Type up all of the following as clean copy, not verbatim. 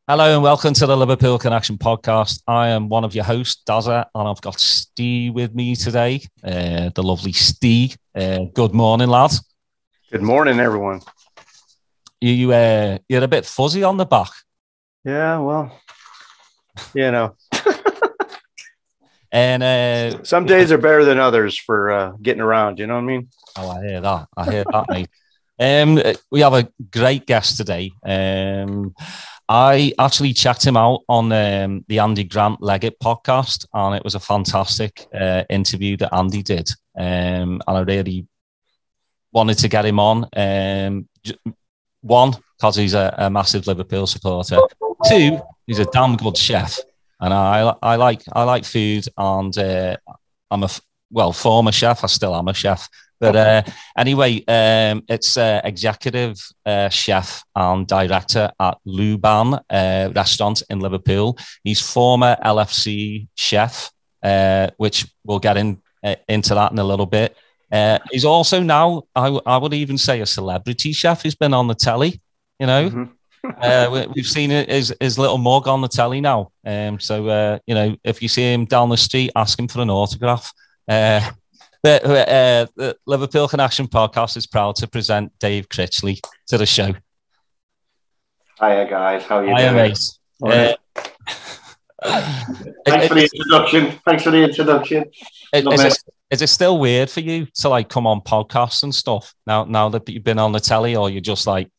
Hello and welcome to the Liverpool Connection podcast. I am one of your hosts, Daz, and I've got Steve with me today, the lovely Steve. Good morning, lad. Good morning, everyone. You're a bit fuzzy on the back. Yeah, well, you know. And some days are better than others for getting around. You know what I mean? Oh, I hear that, mate. We have a great guest today. I actually checked him out on the Andy Grant Leggett podcast, and it was a fantastic interview that Andy did. And I really wanted to get him on. One, because he's a massive Liverpool supporter. Two, he's a damn good chef, and I like food, and I'm a former chef. I still am a chef. But anyway, it's executive chef and director at Luban restaurant in Liverpool. He's former LFC chef, which we'll get into that in a little bit. He's also now, I would even say, a celebrity chef. He's been on the telly, you know. Mm-hmm. We've seen his little mug on the telly now. So if you see him down the street, ask him for an autograph. The Liverpool Connection podcast is proud to present Dave Critchley to the show. Hiya, guys. How are you doing? Mate. Thanks for the introduction. Is it still weird for you to come on podcasts and stuff now that you've been on the telly, or you're just like,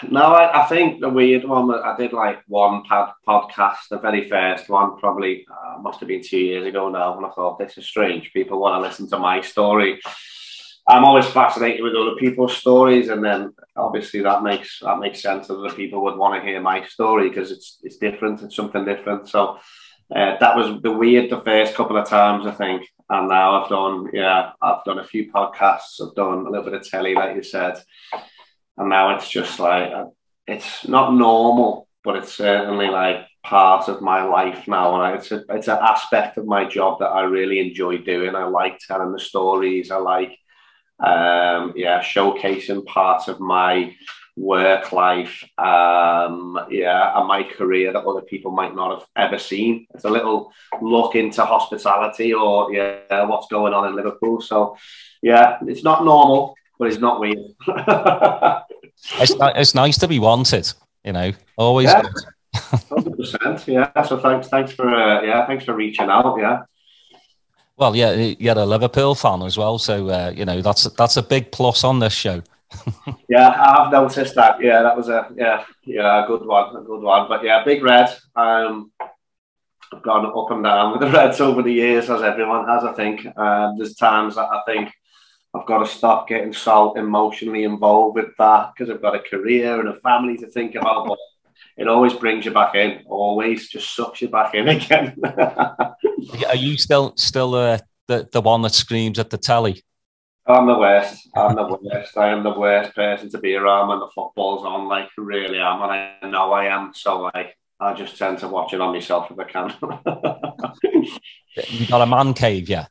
No, I think the weird one, I did one podcast, the very first one, probably must have been 2 years ago now, and I thought, this is strange. People want to listen to my story. I'm always fascinated with other people's stories, and then obviously that makes sense that other people would want to hear my story because it's different, it's something different. So that was the first couple of times, I think, and now I've done a few podcasts, I've done a little bit of telly, like you said. And now it's just it's not normal, but it's certainly part of my life now. And it's an aspect of my job that I really enjoy doing. I like telling the stories. I like, showcasing parts of my work life, and my career that other people might not have ever seen. It's a little look into hospitality or what's going on in Liverpool. So it's not normal, but it's not weird. It's nice to be wanted, always. Yeah, 100%. Yeah. So thanks for reaching out. Yeah. Well, you're a Liverpool fan as well, so that's a big plus on this show. Yeah, I've noticed that. Yeah, that was a good one. But Big Red. I've gone up and down with the Reds over the years, as everyone has. I think there's times that I think I've got to stop getting so emotionally involved with that because I've got a career and a family to think about. But it always brings you back in. Always just sucks you back in again. Are you still the one that screams at the telly? I'm the worst. I am the worst person to be around when the football's on. Really am, and I know I am. So I just tend to watch it on myself if I can. You got a man cave, yeah?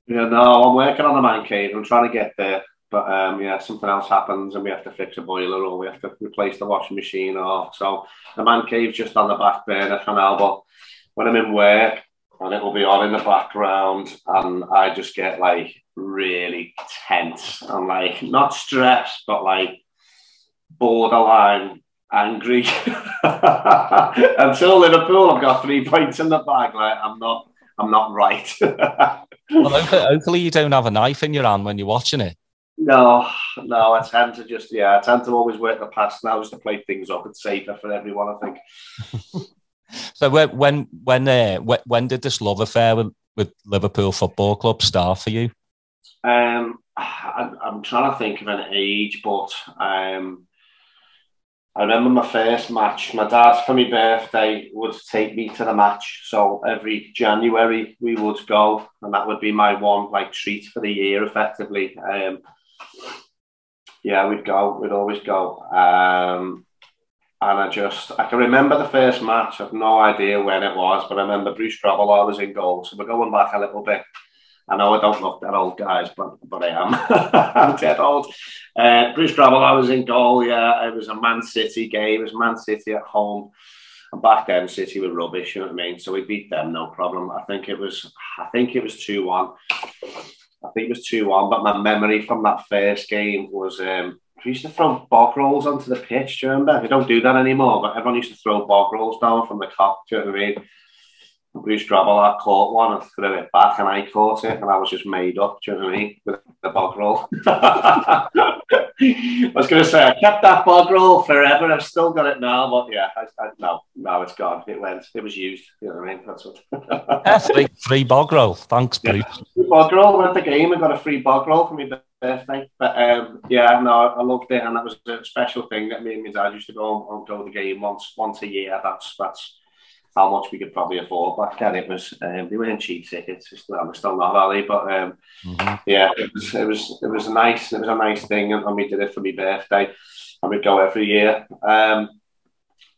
Yeah, no, I'm working on the man cave. I'm trying to get there. But something else happens and we have to fix a boiler or we have to replace the washing machine. So the man cave's just on the back burner for now. But when I'm in work and it'll be on in the background and I just get really tense and not stressed, but borderline angry. Until Liverpool, I've got 3 points in the bag. I'm not right. Well, hopefully you don't have a knife in your hand when you're watching it. No, I tend to always work the past now just to play things up. It's safer for everyone, I think. So when did this love affair with Liverpool Football Club start for you? I'm trying to think of an age, but I remember my first match. My dad, for my birthday, would take me to the match. So every January we would go, and that would be my one treat for the year, effectively. We'd go. We'd always go. And I can remember the first match. I've no idea when it was, but I remember Bruce Grobbelaar was in goal. So we're going back a little bit. I know I don't look that old, guys, but I am. I'm dead old. Bruce Grobbelaar was in goal. Yeah, it was a Man City game. It was Man City at home. And back then, City were rubbish. You know what I mean? So we beat them, no problem. I think it was 2-1. I think it was 2-1. But my memory from that first game was we used to throw bog rolls onto the pitch. Do you remember? We don't do that anymore. But everyone used to throw bog rolls down from the cop. Do you know what I mean? Bruce Grobbelaar caught one and threw it back, and I caught it, and I was just made up. Do you know what I mean? With the bog roll. I was going to say I kept that bog roll forever. I've still got it now, but yeah, no, it's gone. It was used. You know what I mean? That's what. free bog roll. Thanks, Bruce. Yeah, free bog roll. Went to the game and got a free bog roll for my birthday. But yeah, no, I loved it, and that was a special thing that me and my dad used to go to the game once a year. That's how much we could probably afford back then. It was they weren't cheap tickets. We're still not, are they? But yeah, it was a nice thing, and we did it for my birthday, and we'd go every year. And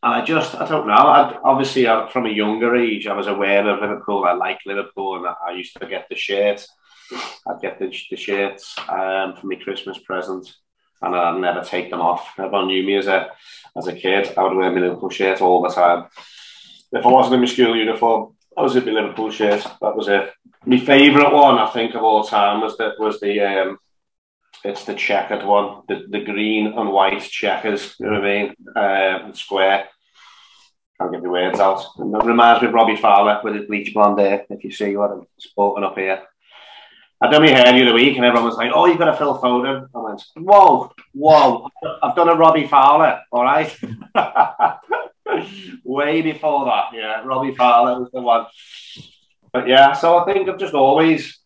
I don't know. Obviously, from a younger age, I was aware of Liverpool. I liked Liverpool, and I used to get the shirt. I'd get the shirts for my Christmas present, and I'd never take them off. Everyone knew me as a kid. I would wear my Liverpool shirt all the time. If I wasn't in my school uniform, I was in my Liverpool shirt. That was it. My favourite one, I think, of all time was the it's the checkered one, the green and white checkers. You know what I mean? Square. Can't get my words out. It reminds me of Robbie Fowler with his bleach blonde hair. If you see what I'm sporting up here. I done my hair the other week, and everyone was like, "Oh, you've got a Phil Foden." I went, "Whoa! I've done a Robbie Fowler, all right." Way before that, yeah, Robbie Fowler was the one. But yeah, so I think I've just always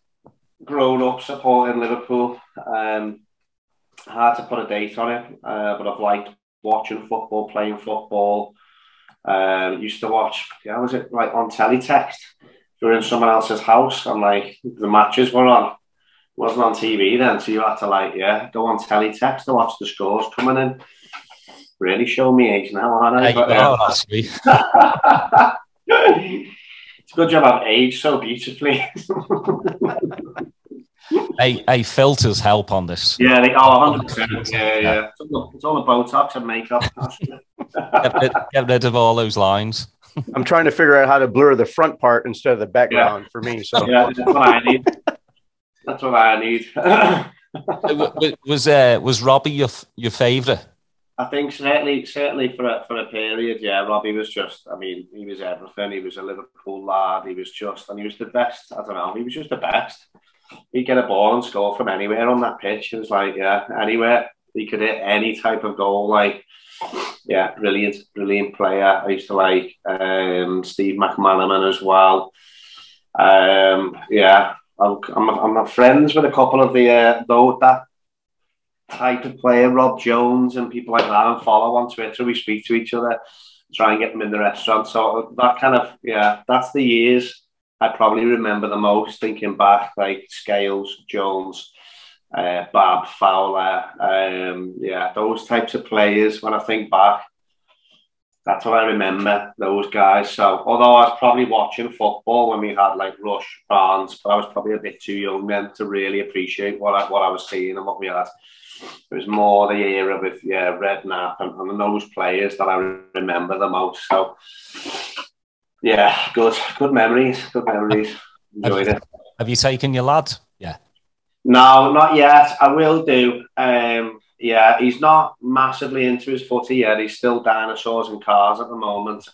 grown up supporting Liverpool. Hard to put a date on it, but I've liked watching football, playing football. Used to watch, was it like on teletext? You were in someone else's house and like the matches were on. It wasn't on TV then, so you had to go on teletext to watch the scores coming in. Really show me age now, aren't I? That's sweet. It's a good job I've aged so beautifully. Hey, filters help on this. Yeah, 100%. Yeah. It's all the Botox and makeup. Get rid of all those lines. I'm trying to figure out how to blur the front part instead of the background for me. So yeah, that's what I need. That's what I need. Was Robbie your favourite? I think certainly for a period, yeah. Robbie was just, he was everything. He was a Liverpool lad. He was the best. I don't know. He was just the best. He'd get a ball and score from anywhere on that pitch. It was anywhere. He could hit any type of goal. Brilliant player. I used to like Steve McManaman as well. I'm friends with a couple of that type of player, Rob Jones and people like that, and follow on Twitter. We speak to each other, try and get them in the restaurant. So that kind of, that's the years I probably remember the most, thinking back, like Scales, Jones, Bab, Fowler, those types of players. When I think back, that's what I remember, those guys. So although I was probably watching football when we had like Rush, Barnes, but I was probably a bit too young then to really appreciate what I was seeing and what we had. It was more the era with Redknapp and those players that I remember the most. So yeah, good memories. Enjoyed it. Have you taken your lad? Yeah. No, not yet. I will do. He's not massively into his footy yet. He's still dinosaurs and cars at the moment.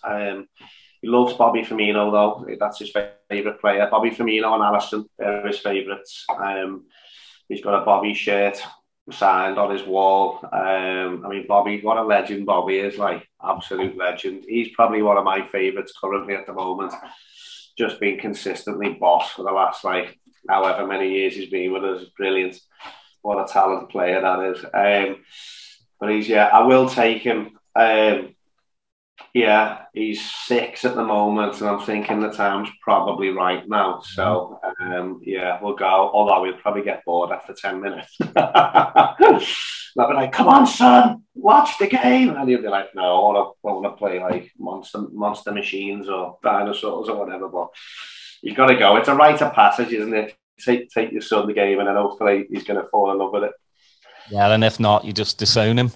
He loves Bobby Firmino though. That's his favourite player. Bobby Firmino and Alisson, they're his favourites. He's got a Bobby shirt signed on his wall. Bobby, what a legend Bobby is, like absolute legend. He's probably one of my favourites currently at the moment. Just been consistently boss for the last however many years he's been with us. Brilliant. What a talented player that is. But I will take him. He's 6 at the moment, and I'm thinking the time's probably right now. So, we'll go. Although we'll probably get bored after 10 minutes. I'll be like, "Come on, son, watch the game," and he'll be like, "No, I want to play like monster machines or dinosaurs or whatever." But you've got to go. It's a rite of passage, isn't it? Take your son the game, and then hopefully he's going to fall in love with it. Yeah, and if not, you just disown him.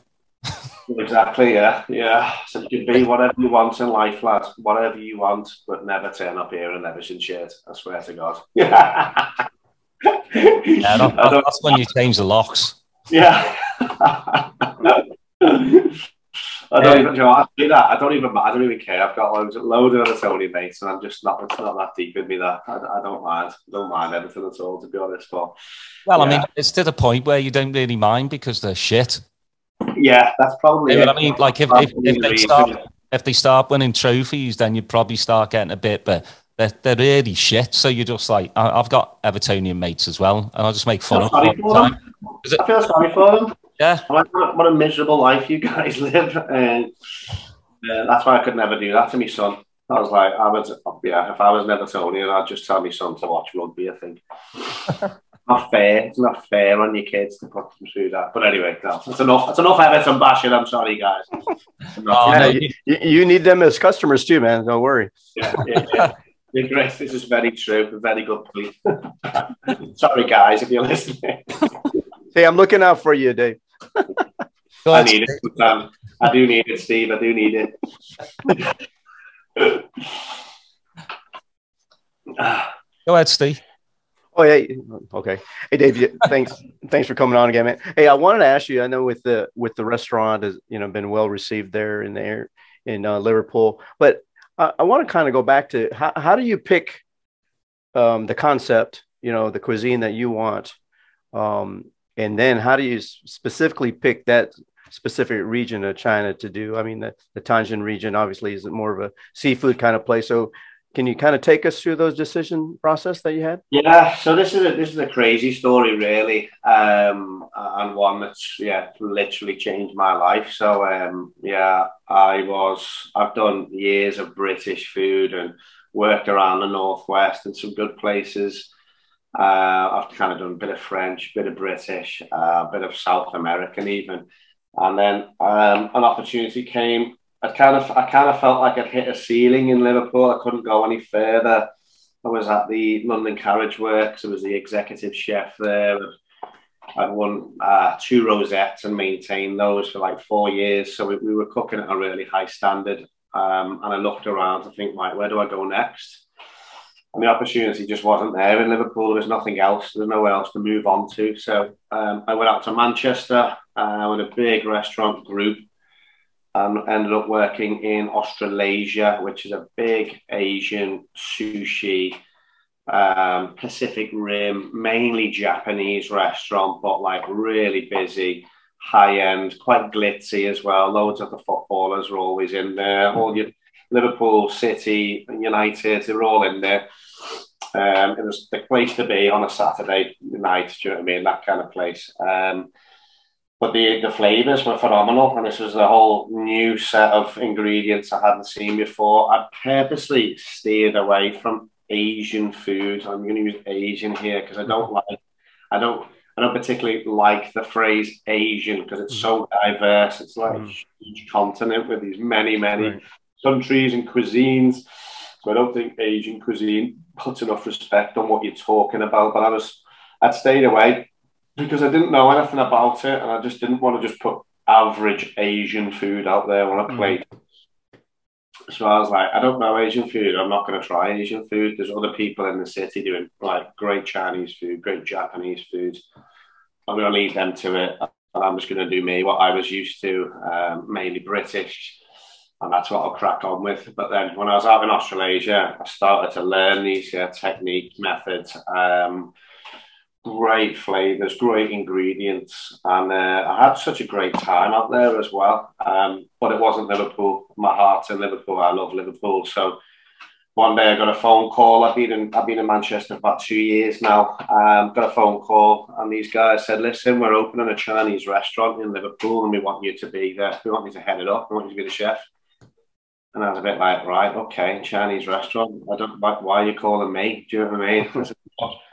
Exactly, yeah. So you can be whatever you want in life, lad. Whatever you want, but never turn up here in Everton shirt. I swear to God. I Yeah, that's when you change the locks. Yeah. I don't even, I do that. I don't even care. I've got loads of other Tony mates, and I'm just not. It's not that deep in me that I don't mind. I don't mind anything at all, to be honest. But well, I mean, it's to the point where you don't really mind because they're shit. Yeah, that's probably You know it. what I mean? Like if they start winning trophies, then you'd probably start getting a bit, but they're really shit. So you're just like, I've got Evertonian mates as well, and I'll just make fun of them all the time. I feel sorry for them. Yeah. I'm like, what a miserable life you guys live, and that's why I could never do that to my son. I was like, if I was an Evertonian, I'd just tell my son to watch rugby. I think. Not fair. It's not fair on your kids to put them through that. But anyway, no, that's enough. That's enough Everton bashing. I'm sorry, guys. You need them as customers too, man. Don't worry. Yeah. You're great. This is very true. A very good point. Sorry, guys, if you're listening. Hey, I'm looking out for you, Dave. I need it. I do need it, Steve. I do need it. Go ahead, Steve. Oh, yeah. Okay. Hey, Dave. Thanks for coming on again, man. Hey, I wanted to ask you. I know with the restaurant has been well received there in Liverpool, but I want to kind of go back to how do you pick the concept, the cuisine that you want, and then how do you specifically pick that specific region of China to do? I mean, the Tianjin region obviously is more of a seafood kind of place, so. Can you kind of take us through those decision process that you had? Yeah, so this is a crazy story, really, and one that's literally changed my life. So I've done years of British food and worked around the Northwest in some good places. I've kind of done a bit of French, a bit of British, a bit of South American even, and then an opportunity came. I kind of felt like I'd hit a ceiling in Liverpool. I couldn't go any further. I was at the London Carriage Works. I was the executive chef there. I'd won 2 rosettes and maintained those for like 4 years. So we were cooking at a really high standard. And I looked around to think, like, where do I go next? And the opportunity just wasn't there in Liverpool. There was nothing else. There was nowhere else to move on to. So I went out to Manchester with a big restaurant group. And ended up working in Australasia, which is a big Asian sushi, Pacific Rim, mainly Japanese restaurant, but like really busy, high end, quite glitzy as well. Loads of the footballers are always in there. All your Liverpool, City, United, they're all in there. It was the place to be on a Saturday night. Do you know what I mean? That kind of place. But the flavours were phenomenal, and this was a whole new set of ingredients I hadn't seen before. I purposely steered away from Asian food. I'm going to use Asian here because I don't particularly like the phrase Asian because it's so diverse. It's like a huge continent with these many countries and cuisines. So I don't think Asian cuisine puts enough respect on what you're talking about. But I'd stayed away because I didn't know anything about it, and I just didn't want to just put average Asian food out there on a plate. So I was like, I don't know Asian food. I'm not going to try Asian food. There's other people in the city doing like great Chinese food, great Japanese food. I'm going to leave them to it, and I'm just going to do what I was used to, mainly British, and that's what I'll crack on with. But then when I was out in Australasia, I started to learn these techniques, methods. Great flavors, great ingredients, and I had such a great time out there as well. But it wasn't Liverpool. My heart's in Liverpool. I love Liverpool. So one day I got a phone call. I've been in Manchester for about 2 years now. Got a phone call, and these guys said, "Listen, we're opening a Chinese restaurant in Liverpool, and we want you to be there. We want you to head it up. We want you to be the chef." And I was a bit like, right, okay, Chinese restaurant. I don't. Why are you calling me? Do you know what I mean?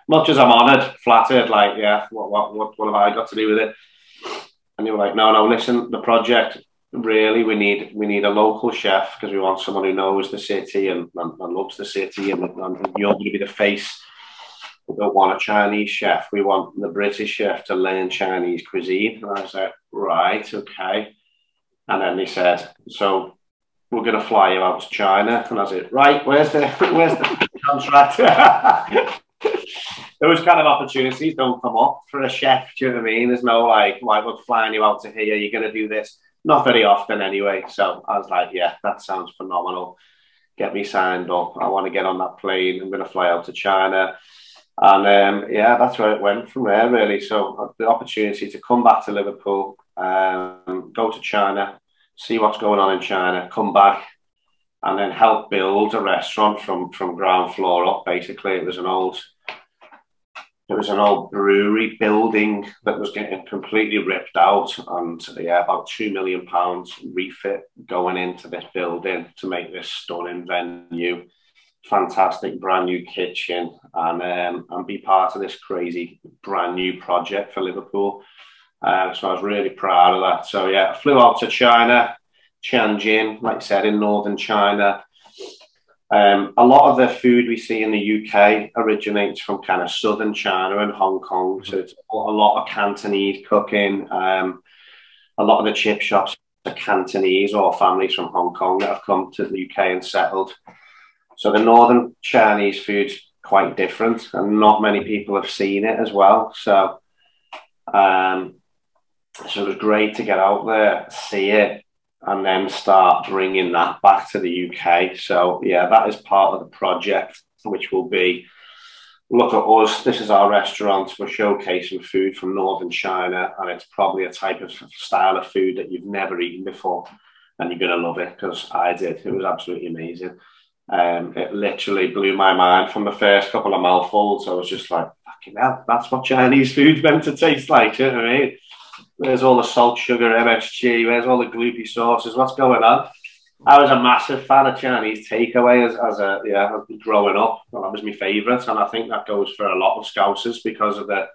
Much as I'm honoured, flattered, like, yeah, what have I got to do with it? And they were like, no, listen, the project, really, we need a local chef because we want someone who knows the city and loves the city, and you're going to be the face we don't want a Chinese chef. We want the British chef to learn Chinese cuisine. And I was like, right, okay. And then they said, so we're going to fly you out to China. And I was like, right, where's the contract? Those kind of opportunities don't come up for a chef. Do you know what I mean? There's no like, we're flying you out to here. You're going to do this. Not very often anyway. So I was like, yeah, that sounds phenomenal. Get me signed up. I want to get on that plane. I'm going to fly out to China. And yeah, that's where it went from there, really. So the opportunity to come back to Liverpool, go to China, see what's going on in China, come back, and then help build a restaurant from ground floor up. Basically, it was an old brewery building that was getting completely ripped out, and yeah, about £2 million refit going into this building to make this stunning venue. Fantastic brand new kitchen, and be part of this crazy brand new project for Liverpool. So I was really proud of that. So yeah, I flew out to China, Tianjin, like I said, in northern China. A lot of the food we see in the UK originates from kind of southern China and Hong Kong. So it's a lot of Cantonese cooking. A lot of the chip shops are Cantonese or families from Hong Kong that have come to the UK and settled. So the northern Chinese food's quite different, and not many people have seen it as well. So, so it was great to get out there, see it, and then start bringing that back to the UK. So yeah, that is part of the project, which will be, look at us, this is our restaurant, we're showcasing food from northern China, and it's probably a type of style of food that you've never eaten before, and you're going to love it, because I did. It was absolutely amazing. It literally blew my mind from the first couple of mouthfuls. I was just like, fucking hell, that's what Chinese food's meant to taste like, you know what I mean? Where's all the salt, sugar, MSG? Where's all the gloopy sauces? What's going on? I was a massive fan of Chinese takeaway as growing up. Well, that was my favourite, and I think that goes for a lot of Scousers because of the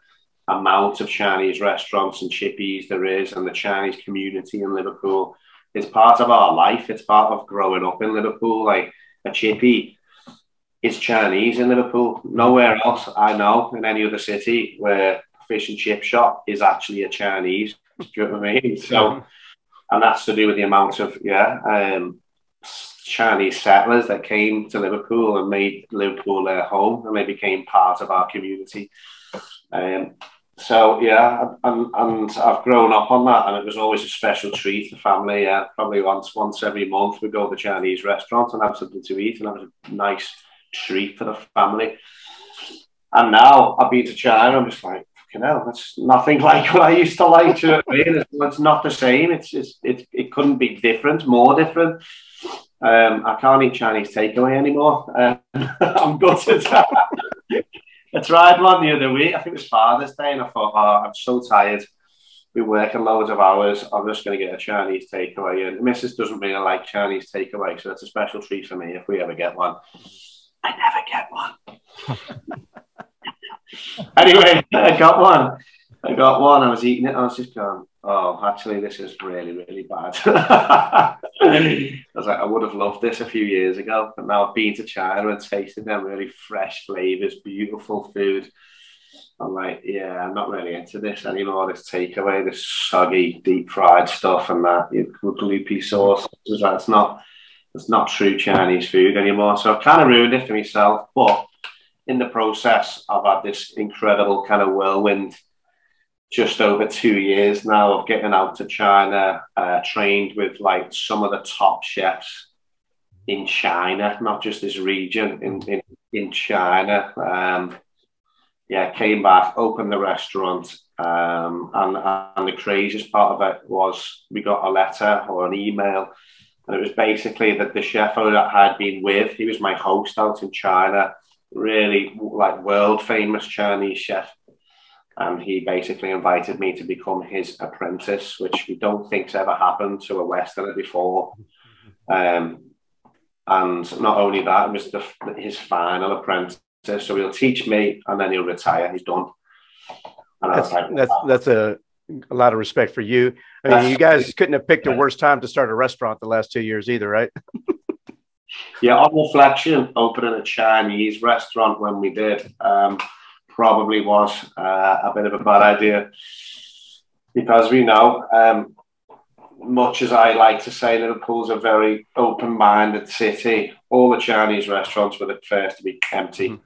amount of Chinese restaurants and chippies there is, and the Chinese community in Liverpool. It's part of our life. It's part of growing up in Liverpool. Like, a chippy is Chinese in Liverpool. Nowhere else I know in any other city where a fish and chip shop is actually a Chinese. Do you know what I mean? So, and that's to do with the amount of Chinese settlers that came to Liverpool and made Liverpool their home, and they became part of our community. So yeah, and I've grown up on that, and it was always a special treat. The family, probably once every month, we go to the Chinese restaurant and have something to eat, and that was a nice treat for the family. And now I've been to China, I'm just like, fucking hell, that's nothing like what I used to like. You know what I mean? It's not the same. It couldn't be different, more different. I can't eat Chinese takeaway anymore. I'm gutted. I tried one the other week. I think it was Father's Day, and I thought, oh, I'm so tired. We're working loads of hours. I'm just going to get a Chinese takeaway. And Mrs. doesn't really like Chinese takeaway, so that's a special treat for me if we ever get one. I never get one. Anyway, I got one. I was eating it. I was just going, oh, actually, this is really, really bad. I was like, I would have loved this a few years ago, but now I've been to China and tasted them really fresh flavors, beautiful food. I'm like, yeah, I'm not really into this anymore. This takeaway, this soggy, deep fried stuff, and that gloopy sauce. It's not true Chinese food anymore. So I've kind of ruined it for myself. But in the process, I've had this incredible kind of whirlwind. Just over 2 years now of getting out to China, trained with like some of the top chefs in China, not just this region, in China. Came back, opened the restaurant, and the craziest part of it was we got a letter or an email, and it was basically that the chef that I had been with, he was my host out in China, really like world famous Chinese chef. And he basically invited me to become his apprentice, which we don't think's ever happened to a Westerner before. And not only that, it was his final apprentice. So he'll teach me, and then he'll retire. He's done. And that's a lot of respect for you. I mean, you guys couldn't have picked a worse time to start a restaurant the last 2 years either, right? Yeah, on reflection, opening a Chinese restaurant when we did. probably was a bit of a bad idea, because we know, much as I like to say Liverpool's a very open-minded city, all the Chinese restaurants were the first to be empty,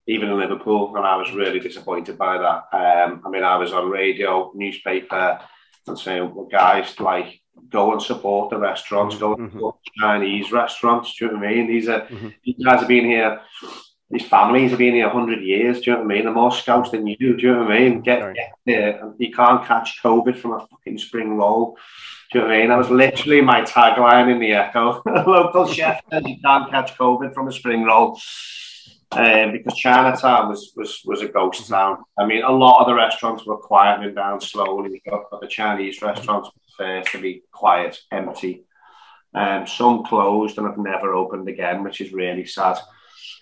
even in Liverpool, and I was really disappointed by that. I mean, I was on radio, newspaper, and saying, well, guys, like, go and support the restaurants, go and support Chinese restaurants, do you know what I mean? These guys have been here, these families have been here 100 years, do you know what I mean? They're more scouts than you do you know what I mean? Get there, and you can't catch COVID from a fucking spring roll. Do you know what I mean? That was literally my tagline in the Echo. Local chef says you can't catch COVID from a spring roll. Because Chinatown was a ghost town. I mean, a lot of the restaurants were quieting down slowly, but the Chinese restaurants were first to be quiet, empty. Some closed and have never opened again, which is really sad.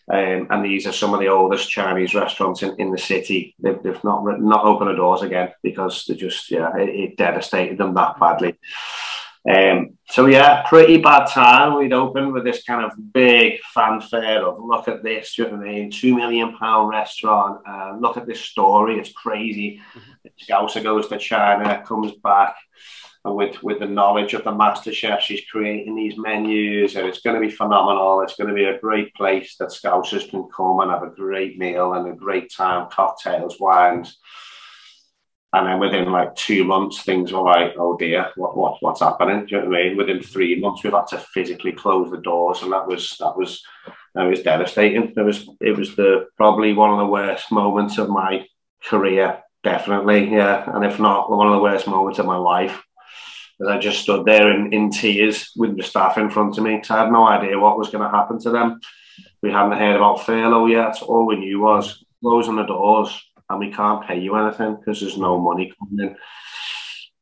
And these are some of the oldest Chinese restaurants in the city. They've not opened the doors again because they just, it devastated them that badly. So yeah, pretty bad time. We'd opened with this kind of big fanfare of, look at this, do you know what I mean? £2 million restaurant. Look at this story. It's crazy. Scouser goes to China, comes back, and with the knowledge of the master chef, she's creating these menus, and it's going to be phenomenal. It's going to be a great place that Scousers can come and have a great meal and a great time, cocktails, wines. And then within like 2 months, things were like, oh dear, what's happening? Do you know what I mean? Within 3 months, we've had to physically close the doors, and that was devastating. It was probably one of the worst moments of my career, definitely, yeah. And if not, one of the worst moments of my life. As I just stood there in tears with the staff in front of me, because I had no idea what was going to happen to them. We hadn't heard about furlough yet. All we knew was closing the doors, and we can't pay you anything because there's no money coming in.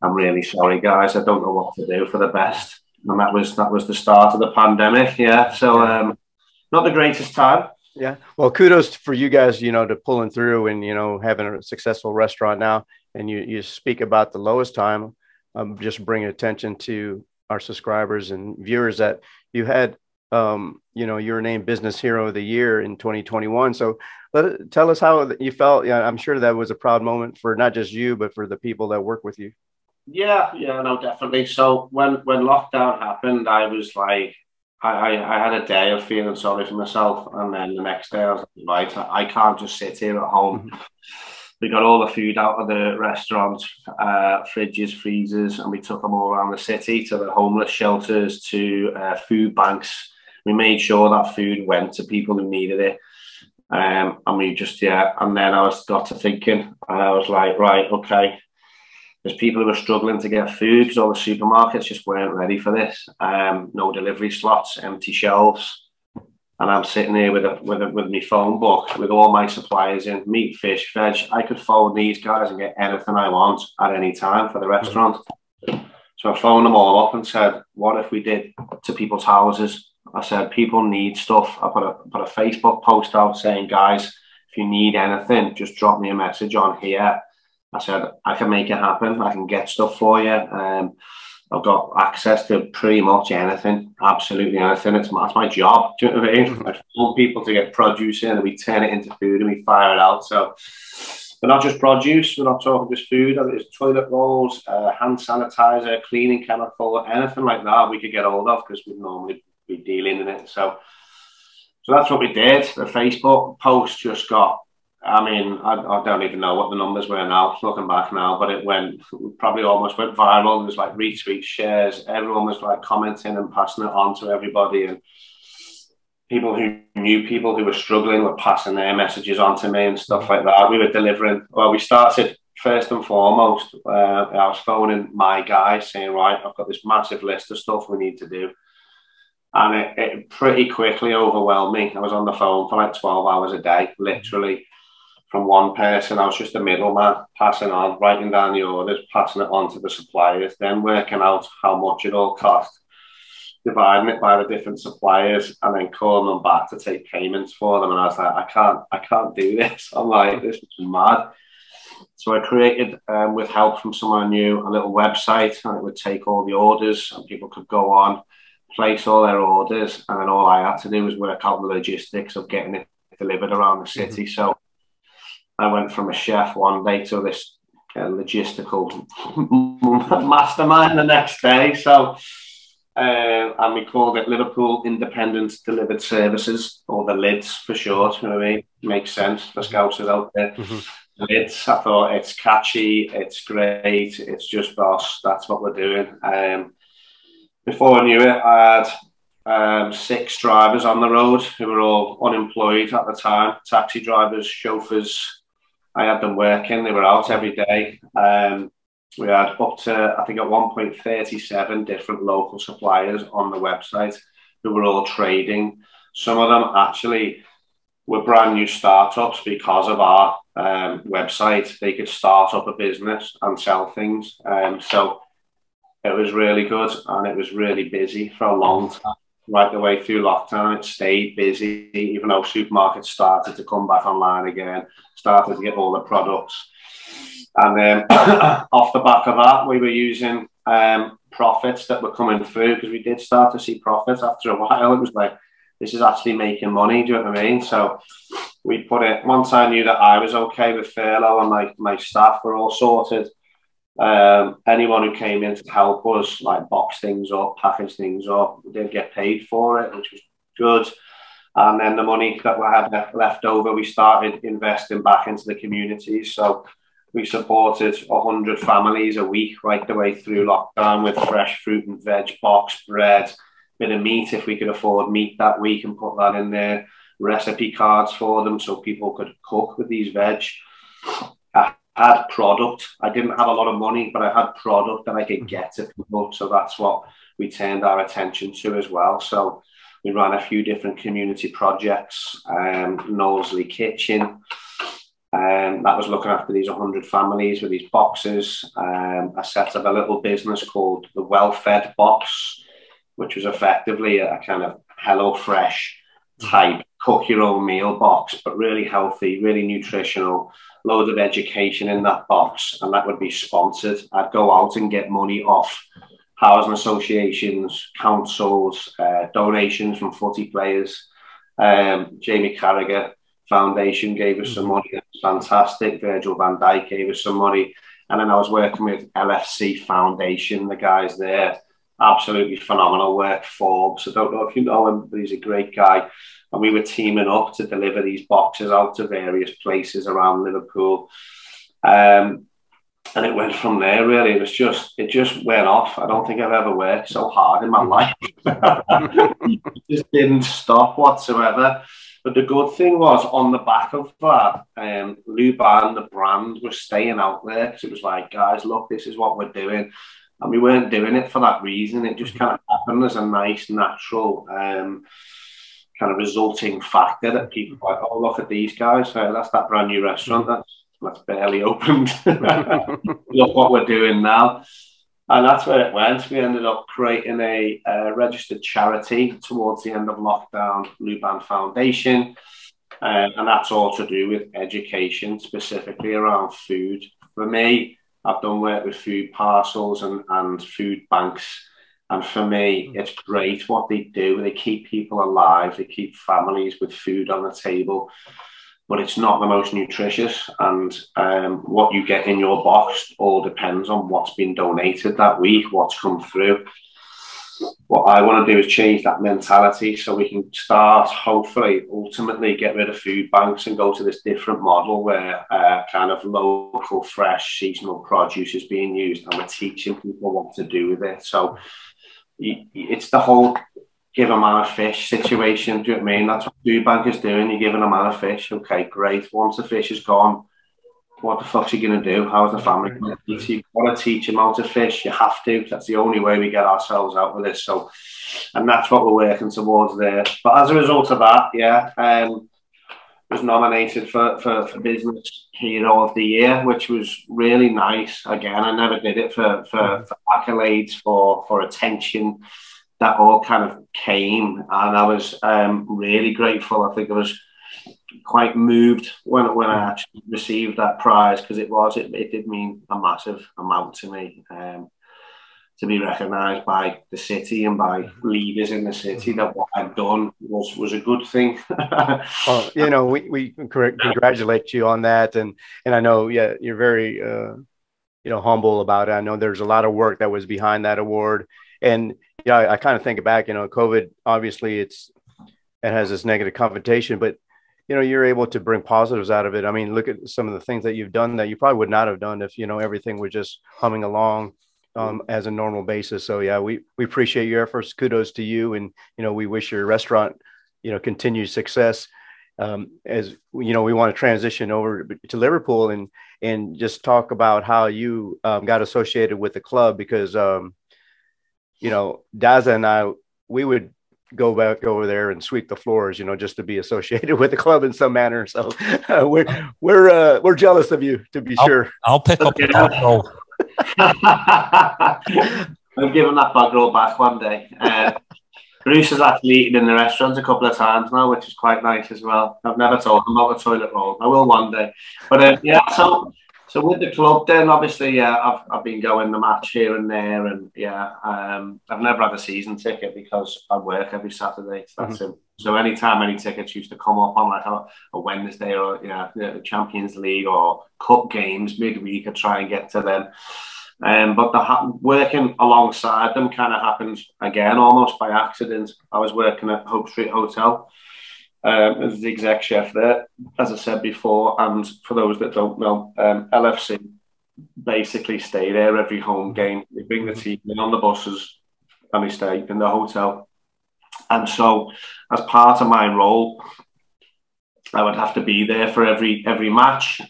I'm really sorry, guys. I don't know what to do for the best. And that was the start of the pandemic. Yeah. So not the greatest time. Yeah. Well, kudos for you guys, to pulling through and, having a successful restaurant now. And you speak about the lowest time. Just bringing attention to our subscribers and viewers that you had, you were named Business Hero of the Year in 2021. So tell us how you felt. Yeah, I'm sure that was a proud moment for not just you, but for the people that work with you. Yeah, no, definitely. So when lockdown happened, I was like, I had a day of feeling sorry for myself. And then the next day I was like, right, I can't just sit here at home. We got all the food out of the restaurant, fridges, freezers, and we took them all around the city to the homeless shelters, to food banks. We made sure that food went to people who needed it. And we just, and then I got to thinking, and I was like, right, okay, there's people who are struggling to get food because all the supermarkets just weren't ready for this. No delivery slots, empty shelves. And I'm sitting here with my phone book with all my suppliers in, meat, fish, veg. I could phone these guys and get anything I want at any time for the restaurant. So I phoned them all up and said, what if we did to people's houses? I said, people need stuff. I put a Facebook post out saying, guys, if you need anything, just drop me a message on here. I said, I can make it happen. I can get stuff for you. I've got access to pretty much anything, absolutely anything. That's my job. Do you know what I mean? I want people to get produce in, and we turn it into food and we fire it out. So, but not just produce. We're not talking just food. It's toilet rolls, hand sanitizer, cleaning chemical, anything like that we could get hold of because we'd normally be dealing in it. So that's what we did. The Facebook post just got. I mean, I don't even know what the numbers were now, looking back now, but it probably almost went viral. There was like retweets, shares. Everyone was like commenting and passing it on to everybody. And people who knew people who were struggling were passing their messages on to me and stuff like that. We were delivering. Well, we started first and foremost. I was phoning my guys saying, right, I've got this massive list of stuff we need to do. And it pretty quickly overwhelmed me. I was on the phone for like 12 hours a day, literally. From one person, I was just a middleman, passing on, writing down the orders, passing it on to the suppliers, then working out how much it all cost, dividing it by the different suppliers, and then calling them back to take payments for them. And I was like, I can't do this. I'm like, this is mad. So I created, with help from someone I knew, a little website, and it would take all the orders, and people could go on, place all their orders, and then all I had to do was work out the logistics of getting it delivered around the city. So I went from a chef one day to this logistical mastermind the next day. So, and we called it Liverpool Independent Delivered Services, or the LIDS for short. You know what I mean? Makes sense for Scousers out there. LIDS. I thought it's catchy, it's great, it's just boss. That's what we're doing. Before I knew it, I had 6 drivers on the road who were all unemployed at the time. Taxi drivers, chauffeurs. I had them working. They were out every day. We had up to, I think at one point, 37 different local suppliers on the website who were all trading. Some of them actually were brand new startups because of our website. They could start up a business and sell things. So it was really good, and it was really busy for a long time. Right the way through lockdown, it stayed busy, even though supermarkets started to come back online again, started to get all the products. And then off the back of that, we were using profits that were coming through, because we did start to see profits after a while. It was like, this is actually making money, do you know what I mean? So we put it, once I knew that I was okay with furlough and my staff were all sorted, anyone who came in to help us, like box things up, package things up, they'd get paid for it, which was good. And then the money that we had left over, we started investing back into the communities. So we supported 100 families a week right the way through lockdown with fresh fruit and veg, box bread, bit of meat if we could afford meat that week and put that in there, recipe cards for them so people could cook with these veg. I had product. I didn't have a lot of money, but I had product that I could get to people. So that's what we turned our attention to as well. So we ran a few different community projects, Knowsley Kitchen, that was looking after these 100 families with these boxes. I set up a little business called the Well-Fed Box, which was effectively a kind of HelloFresh type cook your own meal box, but really healthy, really nutritional, loads of education in that box, and that would be sponsored. I'd go out and get money off housing associations, councils, donations from footy players. Jamie Carragher Foundation gave us some money. It was fantastic. Virgil van Dijk gave us some money. And then I was working with LFC Foundation, the guys there. Absolutely phenomenal work. Forbes, I don't know if you know him, but he's a great guy. And we were teaming up to deliver these boxes out to various places around Liverpool. And it went from there, really. It just went off. I don't think I've ever worked so hard in my life. It just didn't stop whatsoever. But the good thing was, on the back of that, Luban, the brand, was staying out there, because it was like, guys, look, this is what we're doing. And we weren't doing it for that reason. It just kind of happened as a nice, natural kind of resulting factor that people were like, oh, look at these guys. That's that brand new restaurant. That's barely opened. Look what we're doing now. And that's where it went. We ended up creating a registered charity towards the end of lockdown, Luban Foundation. And that's all to do with education, specifically around food. For me, I've done work with food parcels and food banks. And for me, it's great what they do. They keep people alive. They keep families with food on the table. But it's not the most nutritious, and what you get in your box all depends on what's been donated that week, what's come through. What I want to do is change that mentality so we can start, hopefully, ultimately get rid of food banks and go to this different model where kind of local, fresh, seasonal produce is being used, and we're teaching people what to do with it. So it's the whole give a man a fish situation. Do you know what I mean? That's what food bank is doing. You're giving a man a fish. Okay, great. Once the fish is gone, what the fuck's he going to do? How's the family going to eat? You've got to teach him how to fish. You have to. That's the only way we get ourselves out with this. So, and that's what we're working towards there. But as a result of that, yeah, was nominated for Business Hero of the Year, which was really nice. Again, I never did it for accolades, for attention. That all kind of came, and I was really grateful. I think I was quite moved when I actually received that prize, because it did mean a massive amount to me. to be recognised by the city and by leaders in the city that what I've done was a good thing. Well, you know, we congratulate you on that, and I know, yeah, you're very you know, humble about it. I know there's a lot of work that was behind that award, and yeah, I kind of think back, you know, COVID, obviously it has this negative connotation, but you know, you're able to bring positives out of it. I mean, look at some of the things that you've done that you probably would not have done if, you know, everything was just humming along as a normal basis. So yeah, we appreciate your efforts. Kudos to you. And, you know, we wish your restaurant, you know, continued success. As you know, we want to transition over to Liverpool and just talk about how you got associated with the club, because, you know, Daz and I, we would go back over there and sweep the floors, you know, just to be associated with the club in some manner. So we're jealous of you, to be sure. I'll pick up the bug roll. I'm giving that bug roll back one day. Bruce has actually eaten in the restaurant a couple of times now, which is quite nice as well. I've never told him about the toilet roll. I will one day. But yeah, so with the club then, obviously, yeah, I've been going the match here and there, and yeah, I've never had a season ticket because I work every Saturday. So that's it. So anytime any tickets used to come up on like a Wednesday or the Champions League or cup games midweek, I try and get to them. But working alongside them kind of happened again almost by accident. I was working at Hope Street Hotel as the exec chef there, as I said before. And for those that don't know, LFC basically stay there every home game. They bring the team in on the buses and they stay in the hotel. And so as part of my role, I would have to be there for every match.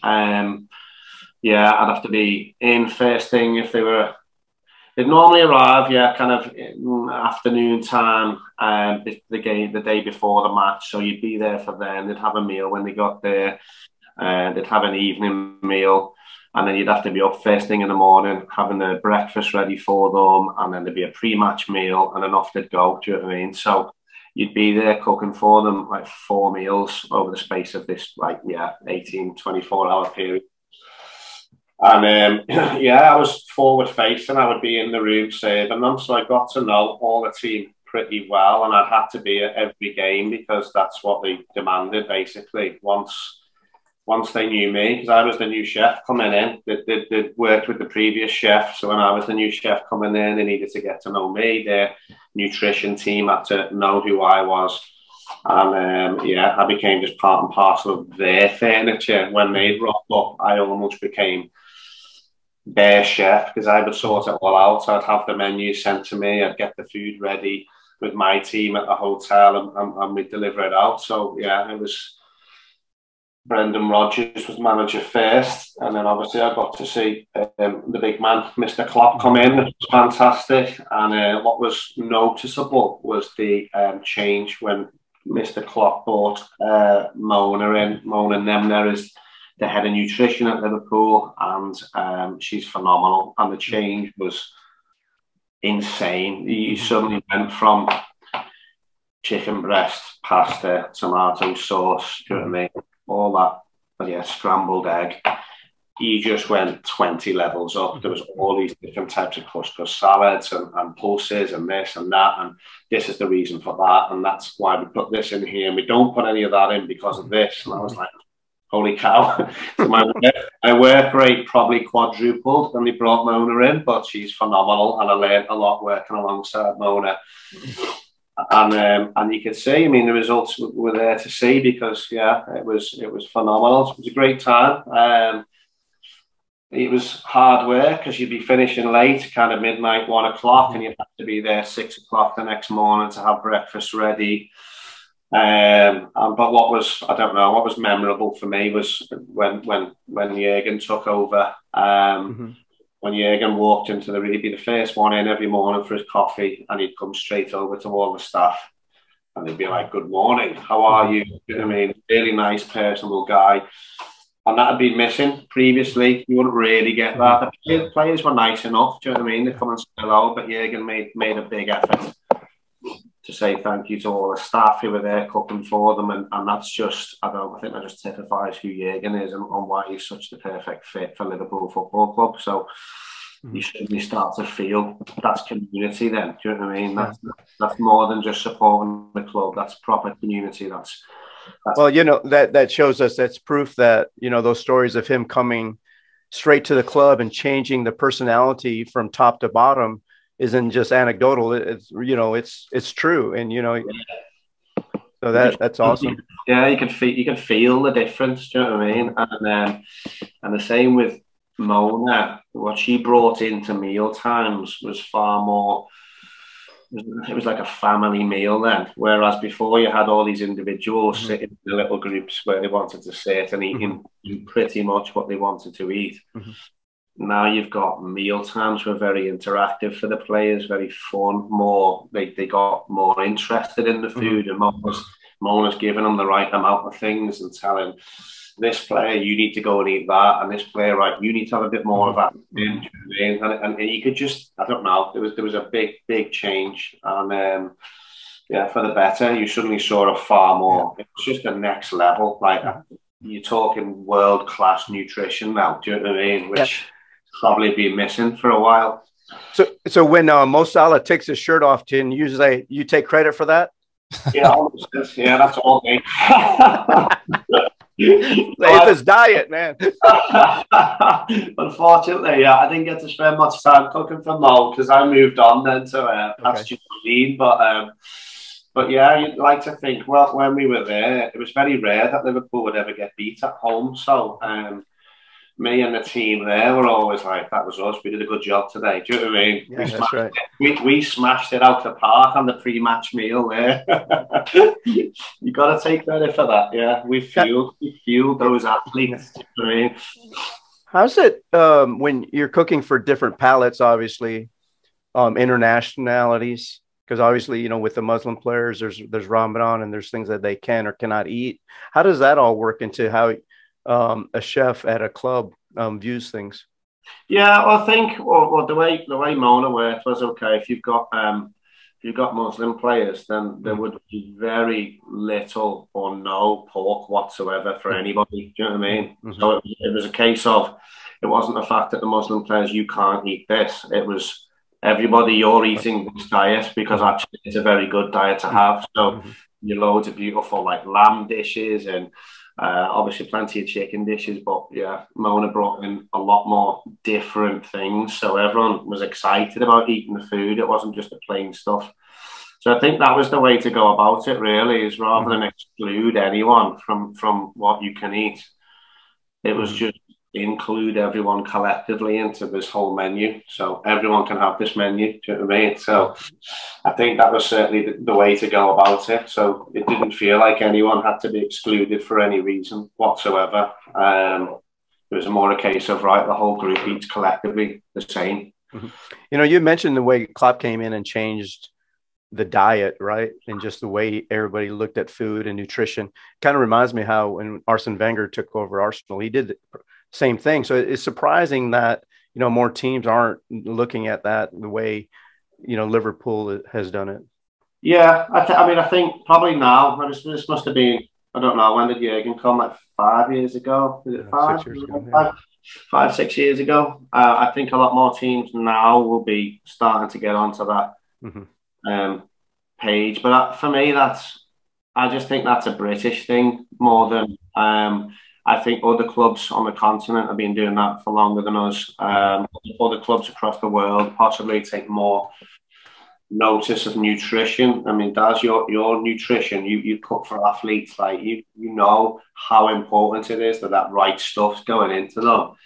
Yeah, I'd have to be in first thing if they'd normally arrive, kind of afternoon time, the day before the match. So you'd be there for them. They'd have a meal when they got there. They'd have an evening meal, and then you'd have to be up first thing in the morning, having the breakfast ready for them, and then there'd be a pre-match meal, and then off they'd go. Do you know what I mean? So you'd be there cooking for them like 4 meals over the space of this 18, 24-hour period. And I was forward facing. I would be in the room serving them, so I got to know all the team pretty well, and I had to be at every game because that's what they demanded. Basically, once they knew me, because I was the new chef coming in, they worked with the previous chef. So when I was the new chef coming in, they needed to get to know me. Their nutrition team had to know who I was. And I became just part and parcel of their furniture. When they rocked up, I almost became their chef because I would sort it all out. I'd have the menu sent to me. I'd get the food ready with my team at the hotel, and we'd deliver it out. So yeah, it was Brendan Rodgers was manager first, and then obviously I got to see the big man, Mr. Klopp, come in. It was fantastic. And what was noticeable was the change when Mr. Klopp brought Mona in. Mona Nemner is the head of nutrition at Liverpool, and she's phenomenal. And the change was insane. You suddenly went from chicken breast, pasta, tomato sauce, do you know what I mean? All that, scrambled egg. You just went 20 levels up. There was all these different types of couscous salads and pulses and this and that. And this is the reason for that. And that's why we put this in here. And we don't put any of that in because of this. And I was like, holy cow. So my work rate probably quadrupled when they brought Mona in, but she's phenomenal. And I learned a lot working alongside Mona. And you could see, I mean, the results were there to see because, it was phenomenal. It was a great time. It was hard work because you'd be finishing late, kind of midnight, 1 o'clock, and you'd have to be there 6 o'clock the next morning to have breakfast ready. But what was memorable for me was when Jürgen took over. When Jürgen walked into the room, he'd be the first one in every morning for his coffee, and he'd come straight over to all the staff, and they'd be like, "Good morning, how are you?" You know what I mean? Really nice, personable guy. And that had been missing previously. You wouldn't really get that. The players were nice enough, do you know what I mean? They come and say hello, but Jürgen made a big effort to say thank you to all the staff who were there cooking for them. And that's just, I think that just typifies who Jürgen is and why he's such the perfect fit for Liverpool Football Club. So, you suddenly start to feel that's community then. Do you know what I mean? That's more than just supporting the club. That's proper community. That's well, you know, that shows us, that's proof that, you know, those stories of him coming straight to the club and changing the personality from top to bottom isn't just anecdotal. It's, you know, it's true. And, you know, so that's awesome. Yeah, you can feel the difference. Do you know what I mean? And the same with Mona. What she brought into meal times was far more. It was like a family meal then, whereas before you had all these individuals sitting in the little groups where they wanted to sit and eating pretty much what they wanted to eat. Now you've got meal times were very interactive for the players, very fun, more they got more interested in the food, and Mona's giving them the right amount of things and telling this player, you need to go and eat that, and this player, right, you need to have a bit more of that. And you could just, I don't know, there was a big change, and yeah, for the better. You suddenly saw a far more. It was just the next level. Like you're talking world class nutrition now. Do you know what I mean? Which probably been missing for a while. So when Mo Salah takes his shirt off, Tin, usually you take credit for that? Yeah, yeah, that's all me. It's his diet, man. Unfortunately, yeah, I didn't get to spend much time cooking for Mo because I moved on then to pasture green. But yeah, you'd like to think, well, when we were there, it was very rare that Liverpool would ever get beat at home. So me and the team there were always like, that was us. We did a good job today. Do you know what I mean? Yeah, that's right. We smashed it out the park on the pre-match meal there. You got to take credit for that. Yeah, we fueled those athletes. Do you know what I mean? How's it when you're cooking for different palates, obviously, internationalities? Because obviously, you know, with the Muslim players, there's Ramadan and there's things that they can or cannot eat. How does that all work into how a chef at a club views things? Yeah, well, I think the way Mona worked was, okay, if you've got Muslim players, then there would be very little or no pork whatsoever for anybody. Do you know what I mean? So it was a case of, it wasn't the fact that the Muslim players, you can't eat this. It was everybody, you're eating this diet because actually it's a very good diet to have. So you loads of beautiful like lamb dishes and obviously plenty of chicken dishes, but yeah, Mona brought in a lot more different things, so everyone was excited about eating the food. It wasn't just the plain stuff. So I think that was the way to go about it, really, is rather than exclude anyone from what you can eat, it was just include everyone collectively into this whole menu, so everyone can have this menu. Do you know what I mean? So I think that was certainly the way to go about it. So it didn't feel like anyone had to be excluded for any reason whatsoever. It was more a case of, right, the whole group eats collectively the same. You know, you mentioned the way Klopp came in and changed the diet, right? And just the way everybody looked at food and nutrition. Kind of reminds me how when Arsene Wenger took over Arsenal, he did same thing. So it's surprising that, you know, more teams aren't looking at that the way, you know, Liverpool has done it. Yeah, I think probably now, this must have been, I don't know, when did Jurgen come? Like 5 years ago? Is it 5? 6 years ago, 6 years ago. I think a lot more teams now will be starting to get onto that page. But for me, I just think that's a British thing more than I think other clubs on the continent have been doing that for longer than us. Other clubs across the world possibly take more notice of nutrition. I mean, Daz, your nutrition, you cook for athletes, like you know how important it is that right stuff's going into them.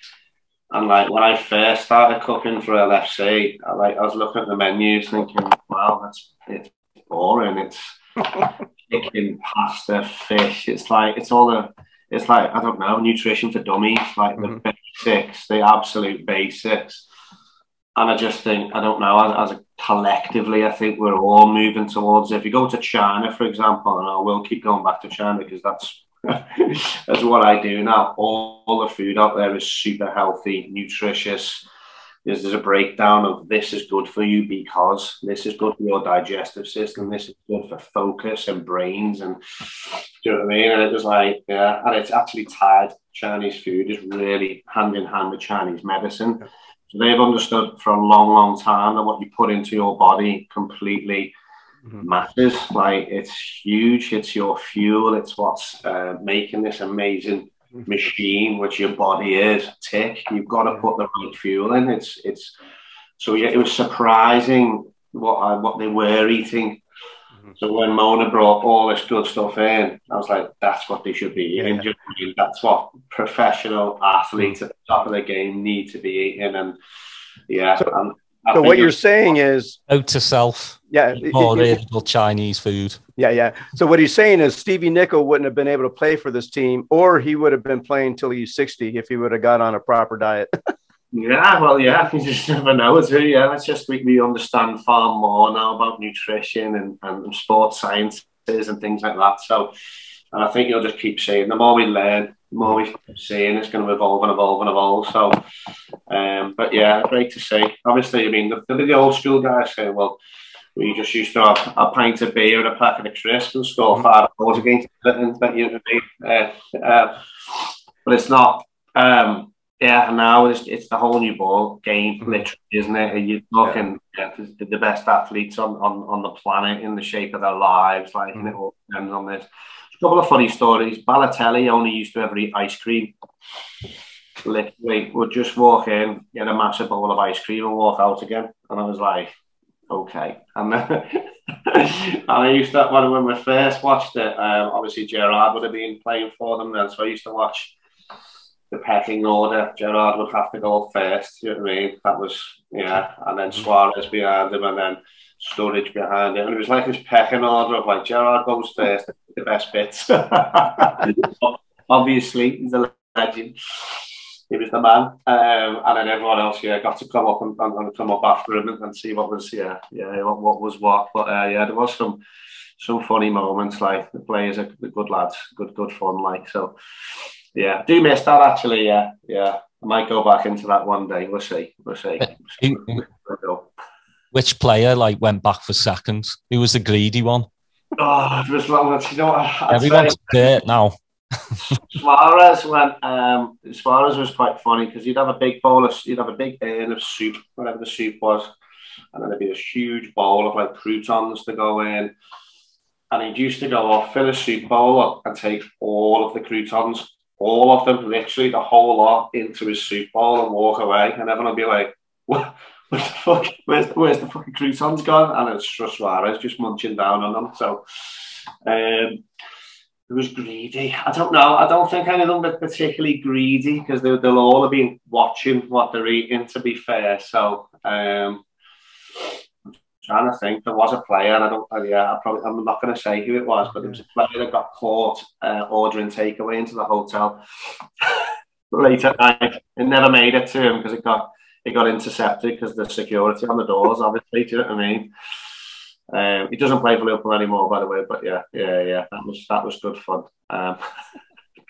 And like when I first started cooking for LFC, I was looking at the menus thinking, wow, it's boring. It's chicken, pasta, fish. It's like I don't know, nutrition for dummies, like the basics, the absolute basics. And I just think, I don't know, as a collectively, I think we're all moving towards it. If you go to China, for example, and I will keep going back to China because that's that's what I do now. All the food out there is super healthy, nutritious. There's a breakdown of this is good for you because this is good for your digestive system. This is good for focus and brains. And do you know what I mean? And it was like, yeah, and it's actually tied. Chinese food is really hand in hand with Chinese medicine. So they've understood for a long, long time that what you put into your body completely matters. Like, it's huge. It's your fuel. It's what's making this amazing machine, which your body is, tick. You've got to put the right fuel in. It's so yeah, it was surprising what they were eating. So when Mona brought all this good stuff in, I was like, that's what they should be eating. Yeah. That's what professional athletes at the top of the game need to be eating. And yeah. So what you're saying is note to self. Yeah. More real Chinese food. Yeah. So what he's saying is Stevie Nicol wouldn't have been able to play for this team, or he would have been playing till he's 60 if he would have got on a proper diet. Yeah, well, yeah, you just never know. Yeah, it's just we understand far more now about nutrition and sports sciences and things like that. So, and I think you'll just keep seeing. The more we learn, the more we keep seeing, it's going to evolve and evolve and evolve. So, but yeah, great to see. Obviously, I mean, the old school guys say, well, we just used to have a pint of beer and a packet of crisps and score 5 goals against it. But it's not. Yeah, now it's the whole new ball game, literally, isn't it? You're looking at the best athletes on the planet in the shape of their lives, like, and it all depends on this. A couple of funny stories. Balotelli only used to ever eat ice cream. Literally, would just walk in, get a massive bowl of ice cream, and walk out again. And I was like, okay. And then, and I used to, when we first watched it, obviously Gerrard would have been playing for them then, so I used to watch the pecking order. Gerrard would have to go first, you know what I mean? That was, yeah, and then Suarez behind him, and then Sturridge behind him. And it was like this pecking order of like, Gerrard goes first, the best bits. Obviously, he's a legend. He was the man. And then everyone else, got to come up and come up after him and see what was, what was what. But there was some funny moments, like the players are the good lads, good fun, like, so. Yeah, do miss that actually. Yeah. I might go back into that one day. We'll see. Which player went back for seconds? Who was the greedy one? Oh, it was long. You know what? Everyone's dirt now. Suarez went. Suarez was quite funny because you'd have a big urn of soup, whatever the soup was, and then there'd be this huge bowl of like croutons to go in. And he'd used to go off, fill a soup bowl up, and take all of the croutons. All of them, literally the whole lot, into his soup bowl and walk away. And everyone would be like, what the fuck? Where's the fucking croutons gone? And it's Suarez just munching down on them. So it was greedy. I don't know. I don't think any of them were particularly greedy because they'll all have been watching what they're eating, to be fair. So trying to think, there was a player, and I'm not going to say who it was, but there was a player that got caught ordering takeaway into the hotel late at night. It never made it to him because it got intercepted because the security on the doors, obviously. Do you know what I mean? He doesn't play for Liverpool anymore, by the way. But yeah, that was good fun.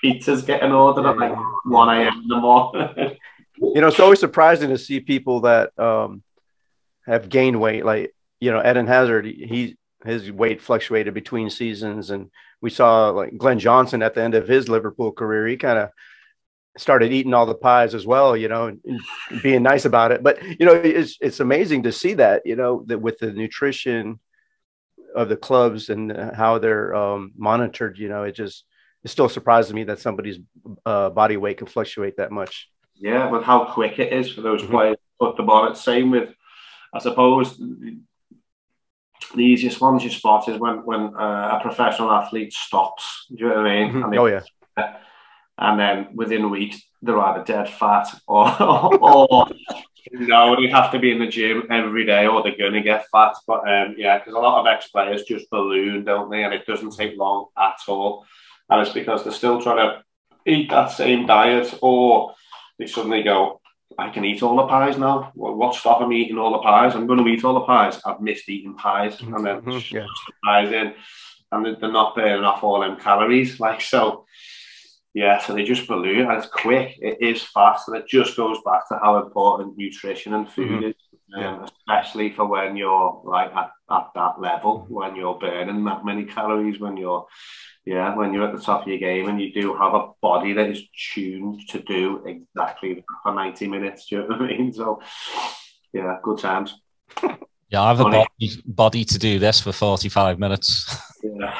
Pizza's getting ordered at like 1 a.m. in the morning. It's always surprising to see people that have gained weight, like. Eden Hazard, his weight fluctuated between seasons, and we saw like Glenn Johnson at the end of his Liverpool career, he kind of started eating all the pies as well, and being nice about it. But it's amazing to see that, that with the nutrition of the clubs and how they're monitored, it still surprises me that somebody's body weight can fluctuate that much. Yeah, but how quick it is for those players to put them on it. Same with, I suppose, the easiest ones you spot is when a professional athlete stops. Do you know what I mean? Mm-hmm. Oh yeah. And then within weeks they're either dead fat or they have to be in the gym every day or they're going to get fat. But because a lot of ex-players just balloon, don't they? And it doesn't take long at all. And it's because they're still trying to eat that same diet, or they suddenly go, I can eat all the pies now. What's stopping me eating all the pies? I'm going to eat all the pies. I've missed eating pies. And then the pies in, and they're not burning off all them calories. So they just balloon. And it's quick. It is fast. And it just goes back to how important nutrition and food is. especially for when you're like at that level, when you're burning that many calories, when you're at the top of your game, and you do have a body that is tuned to do exactly that for 90 minutes. Do you know what I mean? So, yeah, good times. Yeah, I have a body to do this for 45 minutes. Yeah.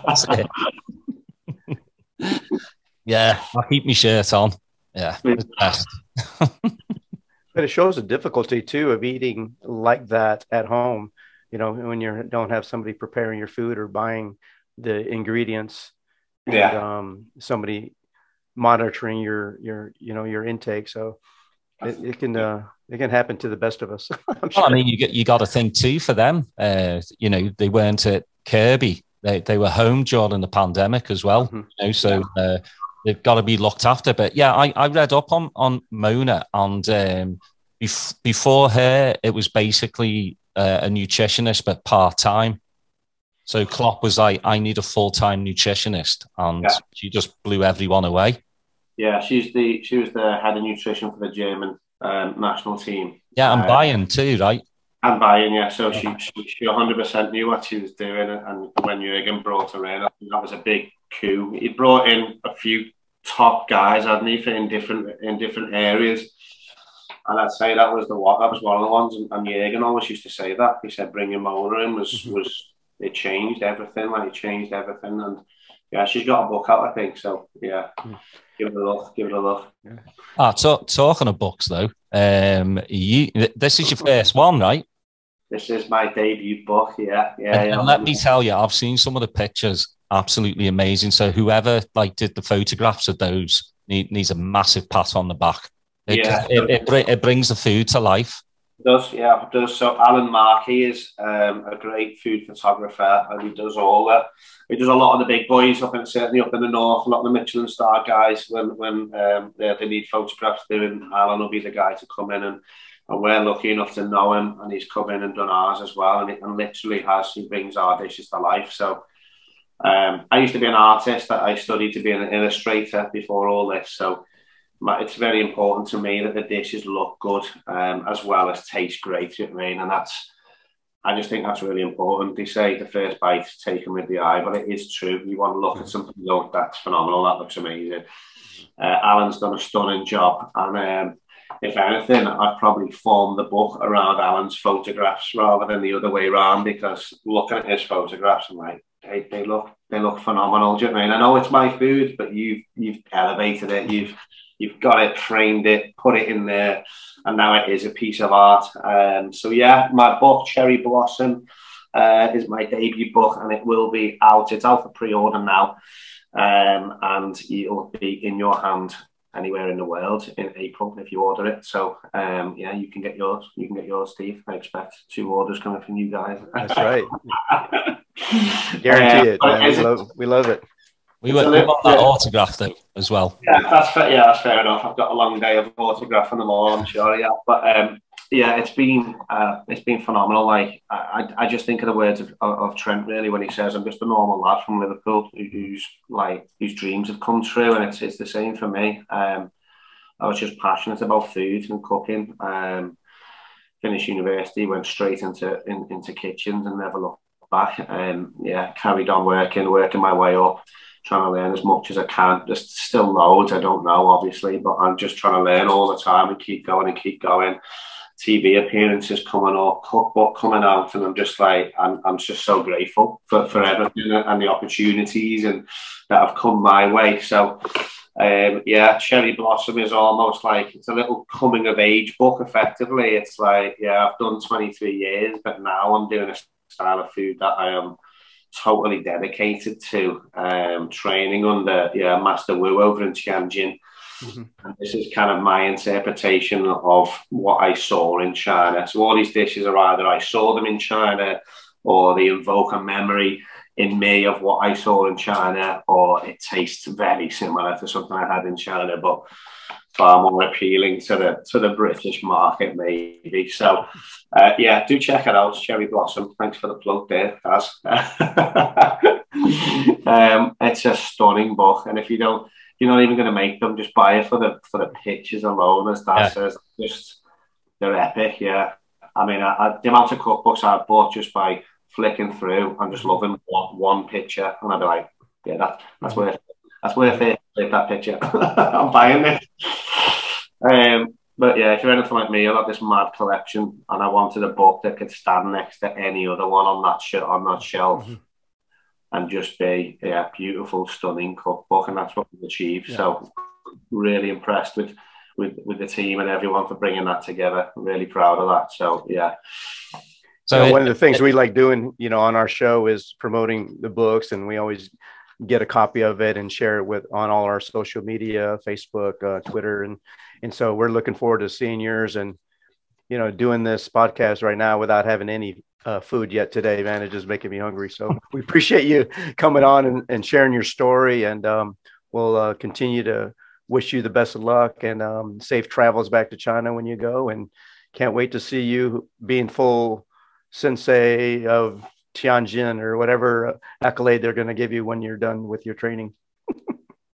That's it. Yeah, I'll keep my shirt on. Yeah, it's best. But it shows the difficulty too of eating like that at home. You know, when you don't have somebody preparing your food or buying the ingredients, and somebody monitoring your intake. So it can happen to the best of us. I'm sure. Well, I mean, you got to think too for them. You know, they weren't at Kirby. They were home during the pandemic as well. Mm-hmm. You know, so they've got to be looked after. But yeah, I read up on Mona, and before her, it was basically a nutritionist, but part-time. So Klopp was like, I need a full-time nutritionist, and she just blew everyone away. Yeah, she was the head of nutrition for the German national team. Yeah, and Bayern too, right? And Bayern, yeah. So she 100% knew what she was doing, and when Jurgen brought her in, I think that was a big coup. He brought in a few top guys, hadn't he, in different areas. And I'd say that was one of the ones. And Jurgen always used to say that. He said bringing Mona in was it changed everything. Like, it changed everything. And yeah, she's got a book out, I think. So yeah, give it a look. Yeah. Talking of books though, this is your first one, right? This is my debut book. Yeah. And let me tell you, I've seen some of the pictures. Absolutely amazing. So whoever did the photographs of those needs a massive pat on the back. It brings the food to life. It does. So Alan Markey is a great food photographer, and he does all that. He does a lot of the big boys certainly up in the north. A lot of the Michelin star guys when they need photographs doing. Alan will be the guy to come in, and we're lucky enough to know him, and he's come in and done ours as well, and literally he brings our dishes to life. So I used to be an artist. I studied to be an illustrator before all this, so it's very important to me that the dishes look good as well as taste great. You know what I mean? And I just think that's really important. They say the first bite is taken with the eye, but it is true. You want to look at something, that's phenomenal, that looks amazing. Alan's done a stunning job, and if anything, I've probably formed the book around Alan's photographs rather than the other way around, because looking at his photographs, I'm like, they look phenomenal. Do you know what I mean? I know it's my food, but you've elevated it. You've got it, framed it, put it in there, and now it is a piece of art. So yeah, my book Cherry Blossom is my debut book, and it will be out. It's out for pre-order now, and it'll be in your hand anywhere in the world in April if you order it. So yeah, you can get yours. You can get yours, Steve. I expect 2 orders coming from you guys. That's right. Guarantee it. We love it. We want that autograph though as well. Yeah, that's fair enough. I've got a long day of autographing them all, I'm sure. Yeah, but yeah, it's been phenomenal. Like I just think of the words of Trent really when he says, "I'm just a normal lad from Liverpool whose dreams have come true," and it's the same for me. I was just passionate about food and cooking. Finished university, went straight into kitchens and never looked back. Yeah, carried on working my way up, trying to learn as much as I can. There's still loads I don't know, obviously, but I'm just trying to learn all the time and keep going. TV appearances coming up, cookbook coming out, and I'm just like, I'm just so grateful for everything and the opportunities and that have come my way. So yeah, Cherry Blossom is almost like, it's a little coming of age book effectively. It's like, yeah, I've done 23 years, but now I'm doing a style of food that I am totally dedicated to, training under Master Wu over in Tianjin. Mm-hmm. And this is kind of my interpretation of what I saw in China. So all these dishes are either I saw them in China, or they invoke a memory in me of what I saw in China, or it tastes very similar to something I had in China, but far more appealing to the British market, maybe. So yeah, do check it out, Cherry Blossom. Thanks for the plug there, Daz. It's a stunning book, and if you're not even going to make them, just buy it for the pictures alone, as Daz says. Just, they're epic, yeah. I mean, the amount of cookbooks I've bought just by flicking through and just loving one picture, and I'd be like, yeah, that's worth it. That's worth it. Take that picture. I'm buying it. But yeah, if you're anything like me, I've got this mad collection, and I wanted a book that could stand next to any other one on that shelf, and just be beautiful, stunning cookbook, and that's what we've achieved. Yeah. So really impressed with the team and everyone for bringing that together. I'm really proud of that. So yeah. So one of the things we like doing, on our show is promoting the books, and we always get a copy of it and share it on all our social media, Facebook, Twitter, and so we're looking forward to seeing yours and doing this podcast right now without having any food yet today, man. It's just making me hungry. So we appreciate you coming on and sharing your story, and we'll continue to wish you the best of luck and safe travels back to China when you go, and can't wait to see you being full sensei of Tianjin or whatever accolade they're going to give you when you're done with your training.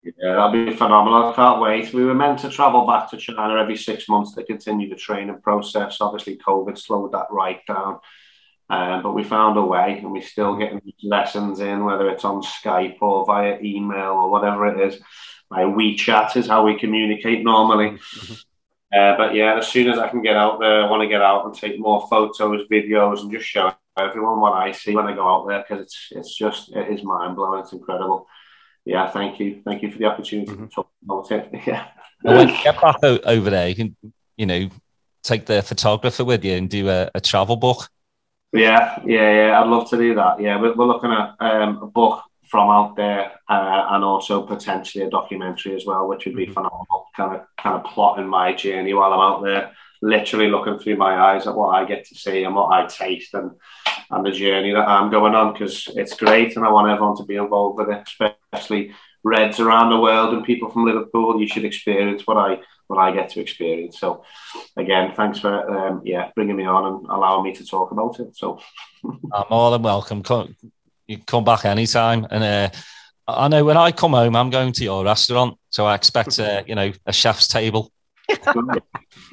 Yeah, that'll be phenomenal. I can't wait. We were meant to travel back to China every 6 months to continue the training process. Obviously, COVID slowed that right down. But we found a way, and we're still getting lessons in, whether it's on Skype or via email or whatever it is. My WeChat is how we communicate normally. But yeah, as soon as I can get out there, I want to get out and take more photos, videos, and just show everyone what I see when I go out there, because it is mind blowing. It's incredible. Yeah, thank you for the opportunity to talk about it. Yeah. Well, when you get back over there, you can take the photographer with you and do a travel book. Yeah. I'd love to do that. Yeah, we're looking at a book from out there, and also potentially a documentary as well, which would be phenomenal. Kind of plotting my journey while I'm out there, literally looking through my eyes at what I get to see and what I taste and the journey that I'm going on, because it's great, and I want everyone to be involved with it, especially Reds around the world and people from Liverpool. You should experience what I get to experience. So again, thanks for bringing me on and allowing me to talk about it. So I'm more than welcome. You can come back anytime. And I know when I come home, I'm going to your restaurant. So I expect, a chef's table.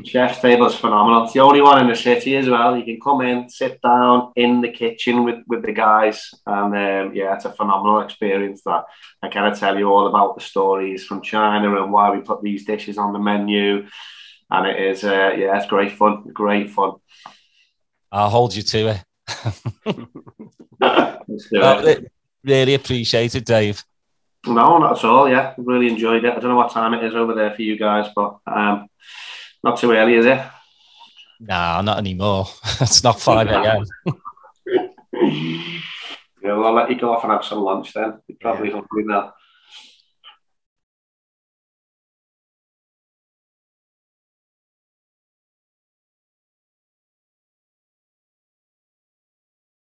Chef's table is phenomenal. It's the only one in the city as well. You can come in, sit down in the kitchen with the guys. And it's a phenomenal experience that I kind of tell you all about the stories from China and why we put these dishes on the menu. And it is, it's great fun. Great fun. I'll hold you to it. Really appreciate it, Dave. No, not at all. Yeah, really enjoyed it. I don't know what time it is over there for you guys, but not too early, is it? Nah, not anymore. It's not 5 a.m. Yeah, well, I'll let you go off and have some lunch then. You're probably hungry now.